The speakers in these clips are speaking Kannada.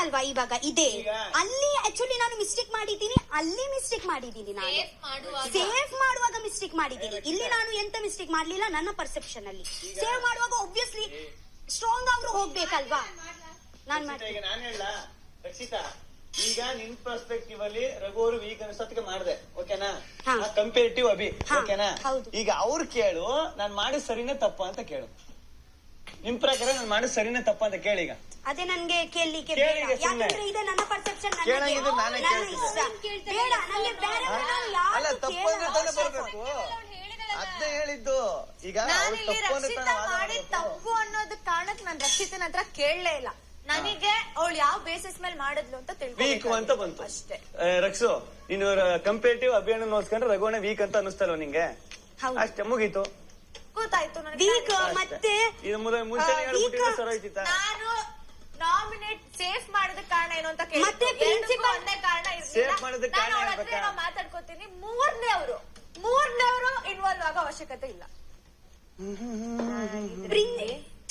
ಅಲ್ವಾ ಇವಾಗ ಇದೆ. ಅಲ್ಲಿ ಆಕ್ಚುಲಿ ನಾನು ಮಿಸ್ಟೇಕ್ ಮಾಡಿದ್ದೀನಿ, ಅಲ್ಲಿ ಮಿಸ್ಟೇಕ್ ಮಾಡಿದ್ದೀನಿ, ನಾನು ಸೇವ್ ಮಾಡುವಾಗ ಮಿಸ್ಟೇಕ್ ಮಾಡಿದ್ದೀನಿ. ಇಲ್ಲಿ ನಾನು ಎಂತ ಮಿಸ್ಟೇಕ್ ಮಾಡ್ಲಿಲ್ಲ ನನ್ನ ಪರ್ಸೆಪ್ಷನ್ ಅಲ್ಲಿ. ಸೇವ್ ಮಾಡುವಾಗ ಒಬ್ವಿಯಸ್ಲಿ ಸ್ಟ್ರಾಂಗ್ ಆದ್ರೂ ಹೋಗ್ಬೇಕಲ್ವಾ. ನಾನ್ ರಕ್ಷಿತಾ, ಈಗ ನಿನ್ ಪರ್ಸ್ಪೆಕ್ಟಿವ್ ಅಲ್ಲಿ ರಘು ಅವರು ವೀಕ್ ಅನ್ಸತ್ಗೆ ಮಾಡ್ದೆ, ಓಕೆನಾ? ಕಂಪೇರಿಟಿವ್ ಅಭಿ, ಓಕೆನಾ? ಈಗ ಅವ್ರು ಕೇಳು, ನಾನ್ ಮಾಡಿದ ಸರಿನೇ ತಪ್ಪ ಅಂತ ಕೇಳು. ನಿಮ್ ಪ್ರಕಾರ ನಾನ್ ಮಾಡಿದ ಸರಿನೇ ತಪ್ಪ ಅಂತ ಕೇಳಿ. ಈಗ ಅದೇ ನನ್ಗೆ ಕೇಳಲಿಕ್ಕೆ ಯಾಕಂದ್ರೆ ಇದೆ ನನ್ನ ಪರ್ಸೆಪ್ಷನ್, ಅಲ್ಲ ತಪ್ಪು ಅಂದ್ರೆ ತಾನೇ ಬರ್ಬೇಕು, ಅದ್ನೇ ಹೇಳಿದ್ದು. ಈಗ ತಪ್ಪು ಅನ್ನೋದ್ ಕಾರಣಕ್ಕೆ ನಾನ್ ರಕ್ಷಿತನ ಹತ್ರ ಕೇಳಲೇ ಇಲ್ಲ. ನನಗೆ ಅವಳು ಯಾವ ಬೇಸಿಸ್ ಮೇಲೆ ಮಾಡಿದ್ಲು ಅಂತ ವೀಕ್ ಅಂತ ಬಂತು ಅಷ್ಟೇ. ರಕ್ಷು, ನೀನು ಕಂಪೇರಿಟಿವ್ ಅಭಿಯಾನ ನೋಡ್ಕೊಂಡ್ರೆ ರಘುವಣ್ಣ ವೀಕ್ ಅಂತ ಅನಿಸ್ತಲ್ವ ನಿಂಗೆ? ಅಷ್ಟೇ, ಮುಗೀತು, ಗೊತ್ತಾಯ್ತು. ಮತ್ತೆ ನಾನು ನಾಮಿನೇಟ್ ಸೇಫ್ ಮಾಡಿದ ಕಾರಣ ಏನು ಅಂತ ಕೇಳಿ, ಮತ್ತೆ ಪ್ರಿನ್ಸಿಪಲ್ ಕಾರಣ ಮಾತಾಡ್ಕೋತೀನಿ. ಮೂರನೇವರು ಇನ್ವಾಲ್ವ್ ಆಗೋ ಅವಶ್ಯಕತೆ ಇಲ್ಲ.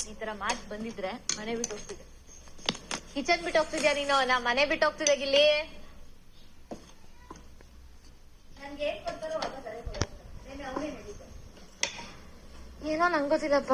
ಈ ತರ ಮಾತು ಬಂದಿದ್ರೆ ಮನೆ ಬಿಟ್ಟು ಹೋಗ್ತಿದ್ದೆ, ಕಿಚನ್ ಬಿಟ್ಟು ಹೋಗ್ತಿದ್ಯಾ ನೀನು? ನಾ ಮನೆ ಬಿಟ್ಟು ಹೋಗ್ತಿದ್ದೆ. ಗಿಲ್ಲಿ ನನ್ಗೆ ಏನ್ ಕೊಡ್ತಾರೋ ಏನೋ ನಂಗೆ ಗೊತ್ತಿಲ್ಲಪ್ಪ.